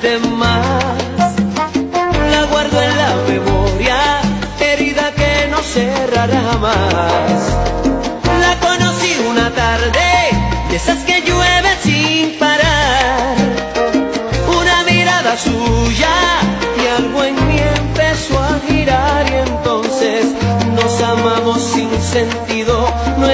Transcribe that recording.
demás. La guardo en la memoria, herida que no cerrará jamás. La conocí una tarde, de esas que llueve sin parar. Una mirada suya y algo en mí empezó a girar. Y entonces nos amamos sin sentido, no